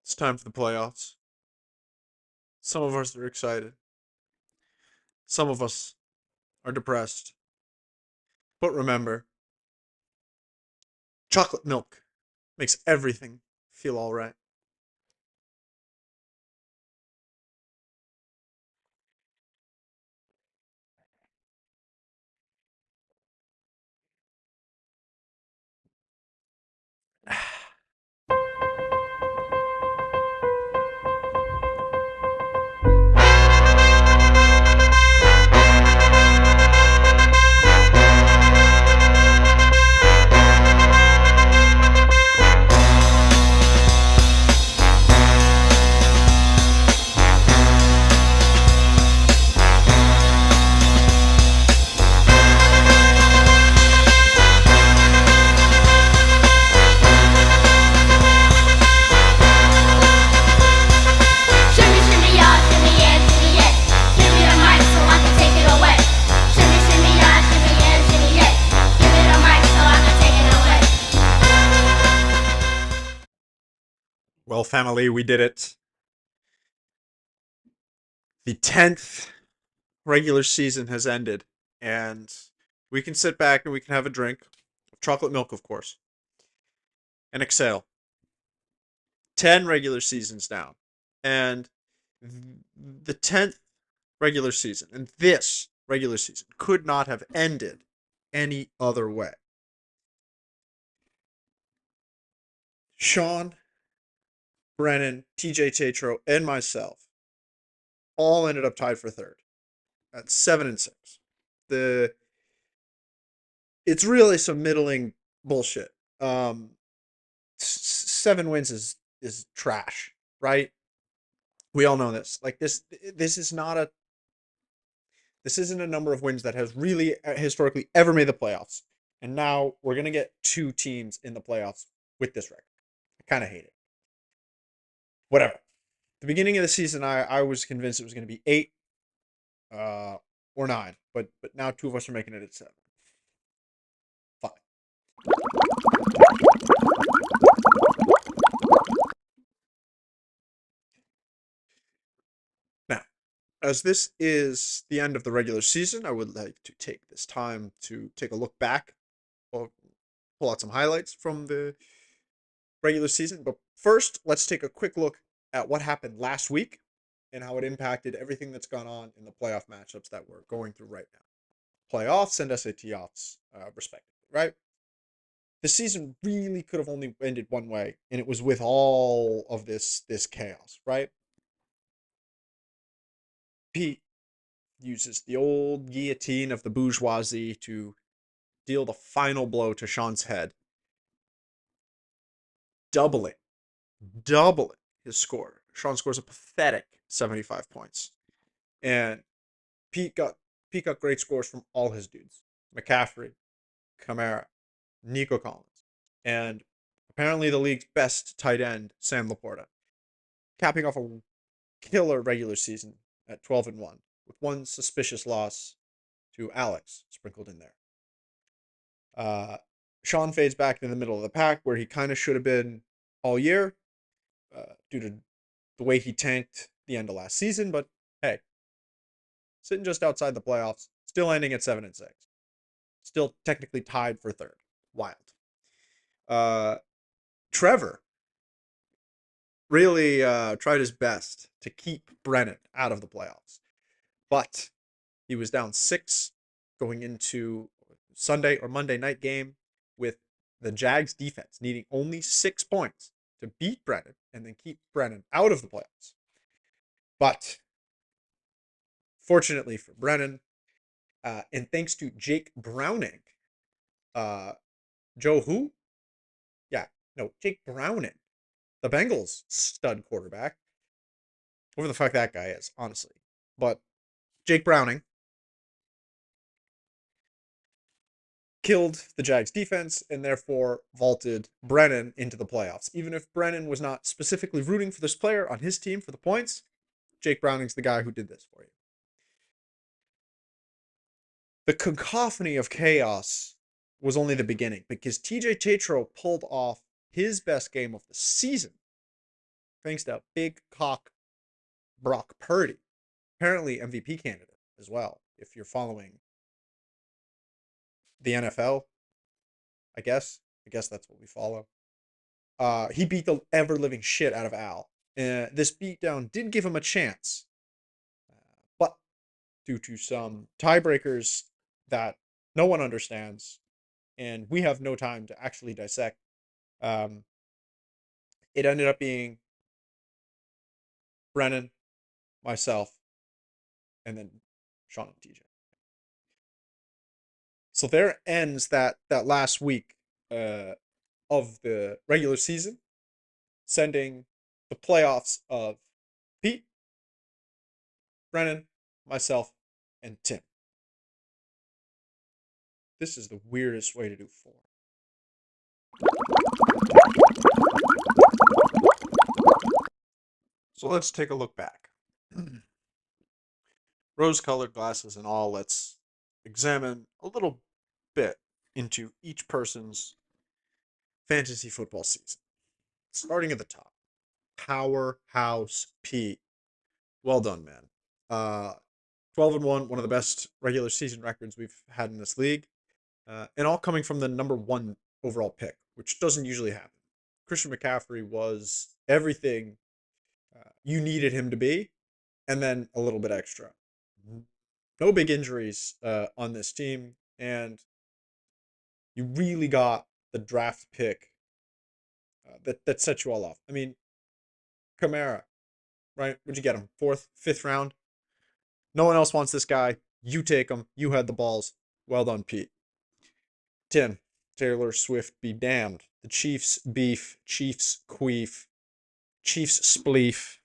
It's time for the playoffs. Some of us are excited. Some of us are depressed. But remember, chocolate milk makes everything feel all right. Shimmy, shimmy, y'all, shimmy, yeah, shimmy, yeah. Give me the mic so I can take it away. Shimmy, shimmy, y'all, shimmy, yeah, shimmy, yeah. Give me the mic so I can take it away. Well, family, we did it. The 10th regular season has ended, and we can sit back and we can have a drink of chocolate milk, of course, and exhale. 10 regular seasons down. And the 10th regular season, and this regular season, could not have ended any other way. Sean, Brennan, TJ Tatro, and myself all ended up tied for third at 7-6. The It's really some middling bullshit. Um, 7 wins is trash, right? We all know this. Like this is not a this isn't a number of wins that has really historically ever made the playoffs. And now we're gonna get two teams in the playoffs with this record. I kind of hate it. Whatever. The beginning of the season, I was convinced it was going to be 8 uh, or 9, but now two of us are making it at 7. Fine. Now, as this is the end of the regular season, I would like to take this time to take a look back or pull out some highlights from the regular season. But first, let's take a quick look at what happened last week and how it impacted everything that's gone on in the playoff matchups that we're going through right now. Playoffs and SAT offs, respectively, right? The season really could have only ended one way, and it was with all of this chaos, right? Pete uses the old guillotine of the bourgeoisie to deal the final blow to Sean's head, doubling, doubling his score. Sean scores a pathetic 75 points. And Pete got Pete got great scores from all his dudes. McCaffrey, Kamara, Nico Collins, and apparently the league's best tight end, Sam Laporta, capping off a killer regular season at 12-1, with one suspicious loss to Alex sprinkled in there. Uh, Sean fades back in the middle of the pack where he kind of should have been all year due to the way he tanked the end of last season. But hey, sitting just outside the playoffs, still ending at 7-6, still technically tied for third. Wild. Uh, Trevor really tried his best to keep Brennan out of the playoffs, but he was down 6 going into Sunday or Monday night game with the Jags defense needing only 6 points to beat Brennan and then keep Brennan out of the playoffs. But fortunately for Brennan, and thanks to Jake Browning, uh, Joe who? Yeah, no, Jake Browning, the Bengals stud quarterback. Whoever the fuck that guy is, honestly. But Jake Browning killed the Jags defense and therefore vaulted Brennan into the playoffs. Even if Brennan was not specifically rooting for this player on his team for the points, Jake Browning's the guy who did this for you. The cacophony of chaos was only the beginning because TJ Tatro pulled off his best game of the season thanks to big cock Brock Purdy, apparently MVP candidate as well. If you're following the NFL, I guess that's what we follow. He beat the ever living shit out of Al. This beatdown did give him a chance, but due to some tiebreakers that no one understands, and we have no time to actually dissect, um, it ended up being Brennan, myself, and then Sean and TJ. So there ends that last week of the regular season, sending the playoffs of Pete, Brennan, myself, and Tim. This is the weirdest way to do 4. So let's take a look back. Rose-colored glasses and all, let's examine a little bit into each person's fantasy football season. Starting at the top. Powerhouse Pete. Well done, man. 12-1, one of the best regular season records we've had in this league. And all coming from the number 1 overall pick, which doesn't usually happen. Christian McCaffrey was everything you needed him to be, and then a little bit extra. No big injuries on this team, and you really got the draft pick that set you all off. I mean, Kamara, right? What'd you get him? 4th, 5th round? No one else wants this guy. You take him. You had the balls. Well done, Pete. Tim, Taylor Swift be damned. The Chiefs beef, Chiefs queef, Chiefs spleef.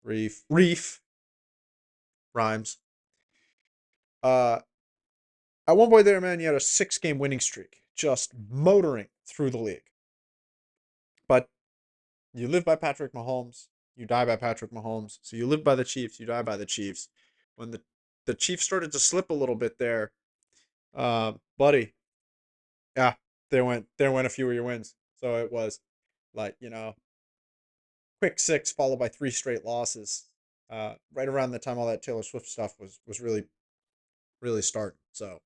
Reef. Rhymes. At one point there, man, you had a 6-game winning streak, just motoring through the league. But you live by Patrick Mahomes, you die by Patrick Mahomes. So you live by the Chiefs, you die by the Chiefs. When the Chiefs started to slip a little bit there, buddy, yeah, there went a few of your wins. So it was like, quick 6 followed by 3 straight losses. Right around the time all that Taylor Swift stuff was really, really starting. So,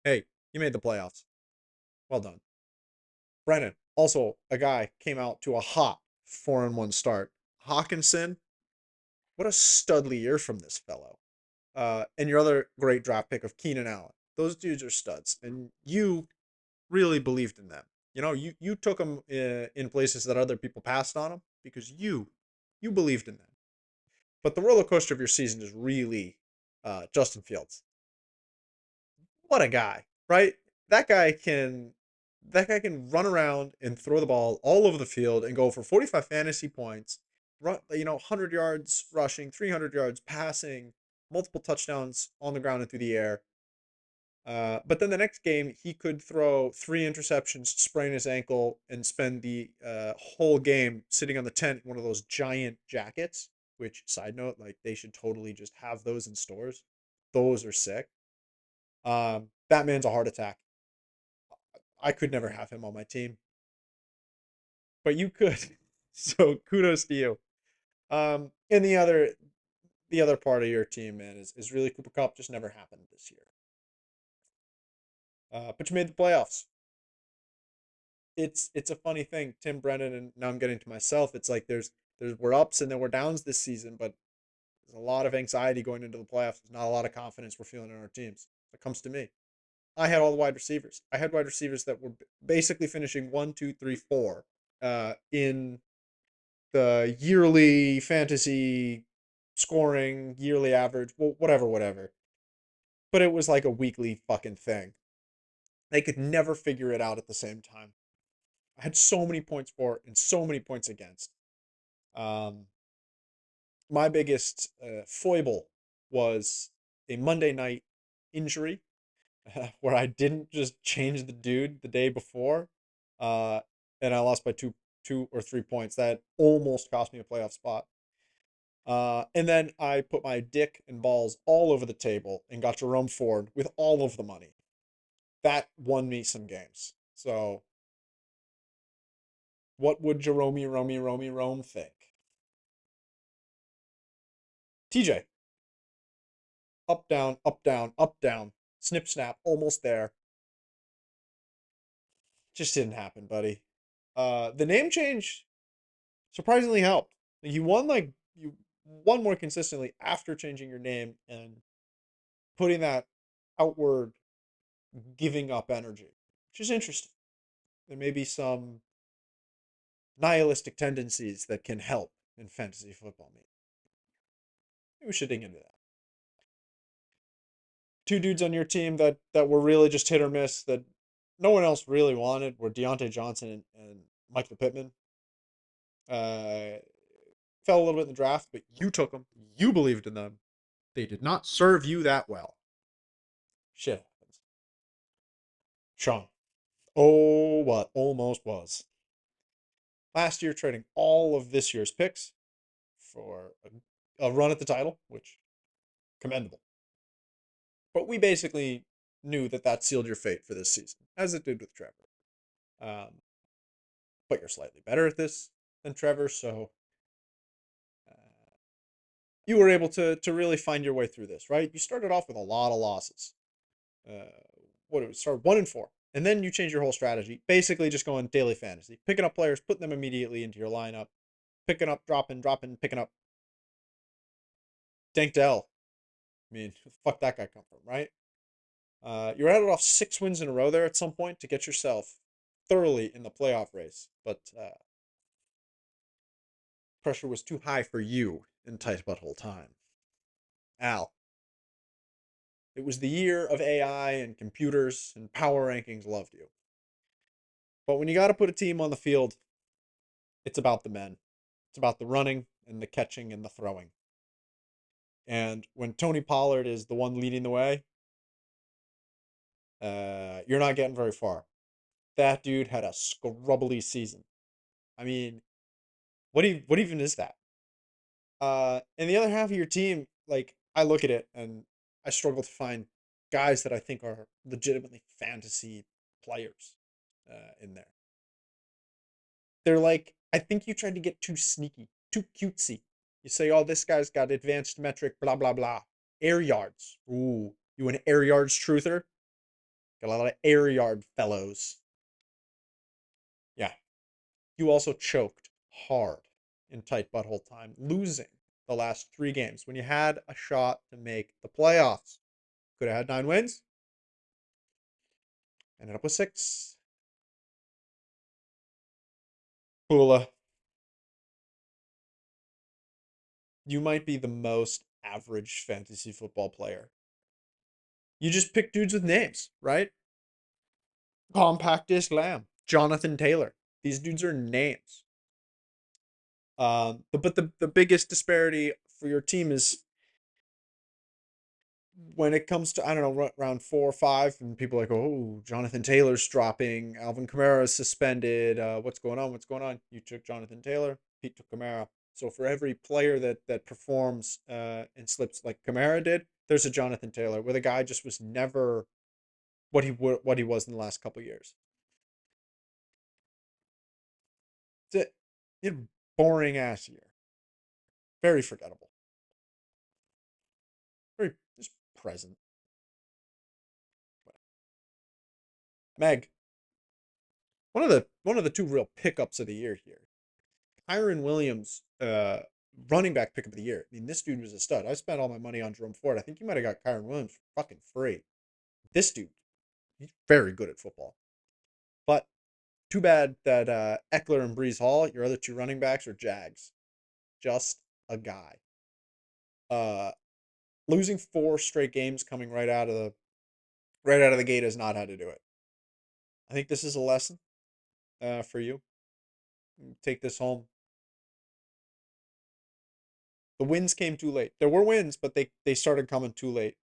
hey, you made the playoffs. Well done. Brennan, also a guy, came out to a hot 4-1 start. Hawkinson, what a studly year from this fellow. And your other great draft pick of Keenan Allen. Those dudes are studs, and you really believed in them. You took them in places that other people passed on them because you believed in them. But the roller coaster of your season is really Justin Fields. What a guy, right? That guy can run around and throw the ball all over the field and go for 45 fantasy points, 100 yards rushing, 300 yards passing, multiple touchdowns on the ground and through the air. But then the next game, he could throw 3 interceptions, sprain his ankle, and spend the whole game sitting on the tent in one of those giant jackets, which, side note, like, they should totally just have those in stores. Those are sick. That man's a heart attack. I could never have him on my team, but you could. So kudos to you. And the other part of your team, man, is really Cooper Kupp. Just never happened this year. But you made the playoffs. It's a funny thing, Tim, Brennan, and now I'm getting to myself. It's like we're ups and then we're downs this season, but there's a lot of anxiety going into the playoffs. There's not a lot of confidence we're feeling in our teams. It comes to me. I had all the wide receivers. I had wide receivers that were basically finishing 1, 2, 3, 4 in the yearly fantasy scoring, yearly average, well, whatever. But it was like a weekly fucking thing. They could never figure it out at the same time. I had so many points for and so many points against. My biggest foible was a Monday night injury where I didn't just change the dude the day before, and I lost by two or 3 points. That almost cost me a playoff spot. And then I put my dick and balls all over the table and got Jerome Ford with all of the money. That won me some games. So What would Rome think? TJ, up, down, up, down. Snip, snap, almost there. Just didn't happen, buddy. The name change surprisingly helped. You won more consistently after changing your name and putting that outward giving up energy, which is interesting. There may be some nihilistic tendencies that can help in fantasy football. Maybe we should dig into that. Two dudes on your team that were really just hit or miss that no one else really wanted were Deontay Johnson and Michael Pittman. Fell a little bit in the draft, but you took them. You believed in them. They did not serve you that well. Shit happens. Sean. Oh, what almost was. Last year, trading all of this year's picks for a run at the title, which commendable. But we basically knew that that sealed your fate for this season, as it did with Trevor. But you're slightly better at this than Trevor, so you were able to really find your way through this, right? You started off with a lot of losses. What it was, start 1-4, and then you change your whole strategy, basically just going daily fantasy, picking up players, putting them immediately into your lineup, picking up, dropping, picking up. Dank Dell. I mean, fuck that guy come from, right? You rattled off 6 wins in a row there at some point to get yourself thoroughly in the playoff race, but pressure was too high for you in tight butthole time. Al, it was the year of AI and computers, and power rankings loved you. But when you got to put a team on the field, it's about the men. It's about the running and the catching and the throwing. And when Tony Pollard is the one leading the way, you're not getting very far. That dude had a scrubbly season. I mean, what even is that? And the other half of your team, like I look at it and I struggle to find guys that I think are legitimately fantasy players in there. They're like, I think you tried to get too sneaky, too cutesy. You say, oh, this guy's got advanced metric, blah, blah, blah. Air yards. Ooh, you an air yards truther? Got a lot of air yard fellows. Yeah. You also choked hard in tight butthole time, losing the last 3 games when you had a shot to make the playoffs. Could have had 9 wins. Ended up with 6. Pula, you might be the most average fantasy football player. You just pick dudes with names, right? Compact Islam, Jonathan Taylor. These dudes are names. But the biggest disparity for your team is when it comes to, I don't know, round 4 or 5, and people are like, oh, Jonathan Taylor's dropping, Alvin Kamara's suspended. What's going on? What's going on? You took Jonathan Taylor, Pete took Kamara. So for every player that performs and slips like Kamara did, there's a Jonathan Taylor, where the guy just was never what he was in the last couple years. It's a boring ass year. Very forgettable. Very just present. Meg, one of the 2 real pickups of the year here. Kyren Williams, running back pickup of the year. I mean, this dude was a stud. I spent all my money on Jerome Ford. I think you might have got Kyren Williams for fucking free. This dude, he's very good at football. But too bad that Eckler and Brees Hall, your other 2 running backs, are Jags. Just a guy. Losing 4 straight games coming right out of the gate is not how to do it. I think this is a lesson for you. Take this home. The wins came too late. There were wins, but they started coming too late.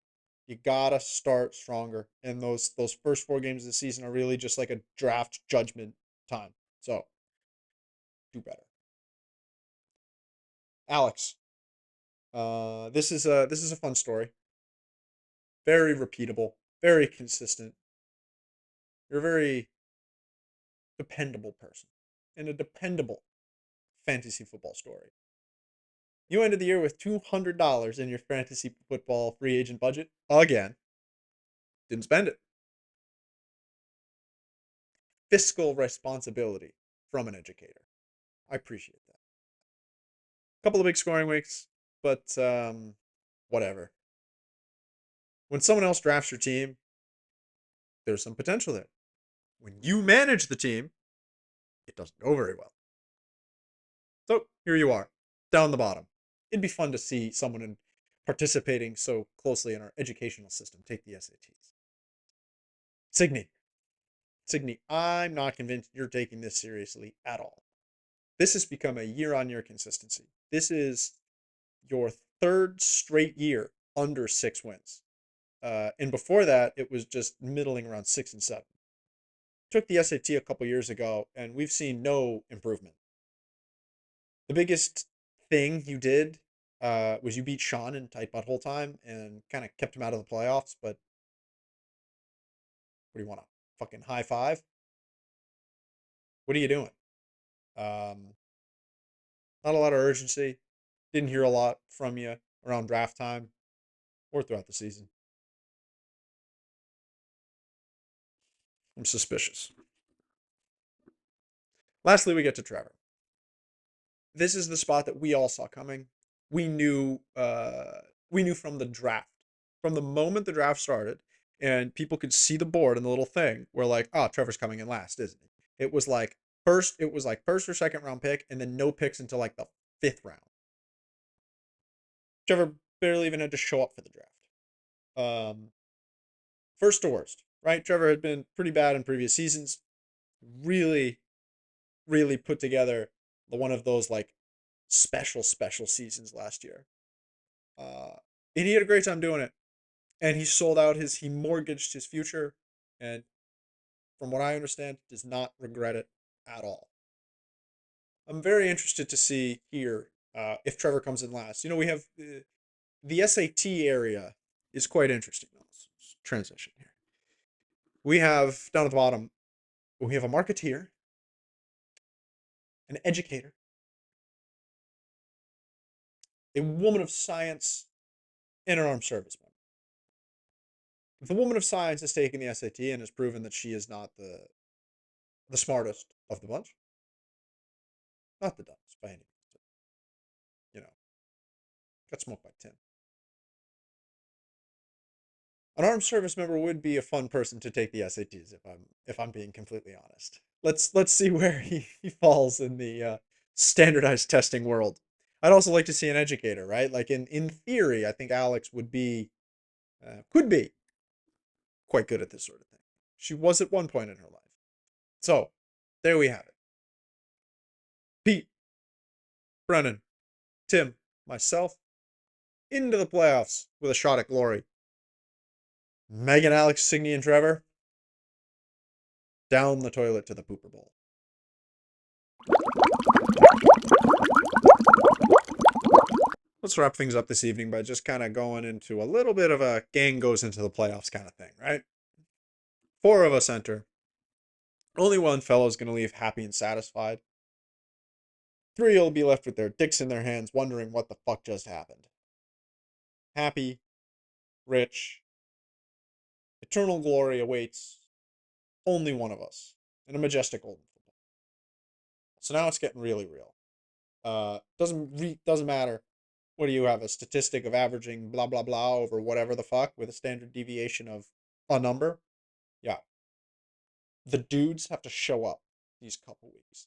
You gotta start stronger. And those first 4 games of the season are really just like a draft judgment time. So do better. Alex, this is a fun story. Very repeatable, very consistent. You're a very dependable person. and a dependable fantasy football story. You ended the year with $200 in your fantasy football free agent budget again. Didn't spend it. Fiscal responsibility from an educator. I appreciate that. A couple of big scoring weeks, but whatever. When someone else drafts your team, there's some potential there. When you manage the team, it doesn't go very well. So here you are, down the bottom. It'd be fun to see someone participating so closely in our educational system take the SATs. Signe, I'm not convinced you're taking this seriously at all. This has become a year-on-year consistency. This is your third straight year under 6 wins. And before that, it was just middling around 6 and 7. Took the SAT a couple years ago, and we've seen no improvement. The biggest thing you did was you beat Sean in tight butthole time and kind of kept him out of the playoffs. But what do you want, a fucking high five? What are you doing? Not a lot of urgency. Didn't hear a lot from you around draft time or throughout the season. I'm suspicious. Lastly, we get to Trevor. This is the spot that we all saw coming. We knew from the draft. From the moment the draft started and people could see the board and the little thing, we're like, oh, Trevor's coming in last, isn't he? It was like first or second round pick, and then no picks until like the 5th round. Trevor barely even had to show up for the draft. First to worst, right? Trevor had been pretty bad in previous seasons. Really, really put together one of those like special seasons last year. And he had a great time doing it. And he sold out he mortgaged his future, and from what I understand, does not regret it at all. I'm very interested to see here if Trevor comes in last. You know, we have the SAT area is quite interesting. Let's transition here. We have down at the bottom, we have a marketeer, an educator, a woman of science, and an armed service member. If the woman of science has taken the SAT and has proven that she is not the smartest of the bunch, not the dumbest by any means, you know, got smoked by Tim. An armed service member would be a fun person to take the SATs if I'm being completely honest. Let's see where he falls in the standardized testing world. I'd also like to see an educator, right? Like in theory, I think Alex could be quite good at this sort of thing. She was at one point in her life. So, there we have it. Pete, Brennan, Tim, myself, into the playoffs with a shot at glory. Megan, Alex, Signe, and Trevor, down the toilet to the pooper bowl. Let's wrap things up this evening by just kind of going into a little bit of a gang goes into the playoffs kind of thing, right? 4 of us enter. Only one fellow is going to leave happy and satisfied. 3 will be left with their dicks in their hands, wondering what the fuck just happened. Happy, rich, eternal glory awaits only one of us in a majestic golden football. So now it's getting really real. Doesn't matter. What do you have? A statistic of averaging blah blah blah over whatever the fuck with a standard deviation of a number? Yeah. The dudes have to show up these couple weeks.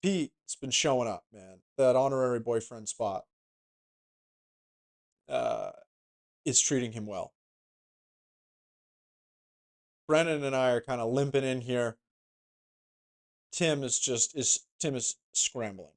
Pete's been showing up, man. That honorary boyfriend spot is treating him well. Brennan and I are kind of limping in here. Tim is scrambling.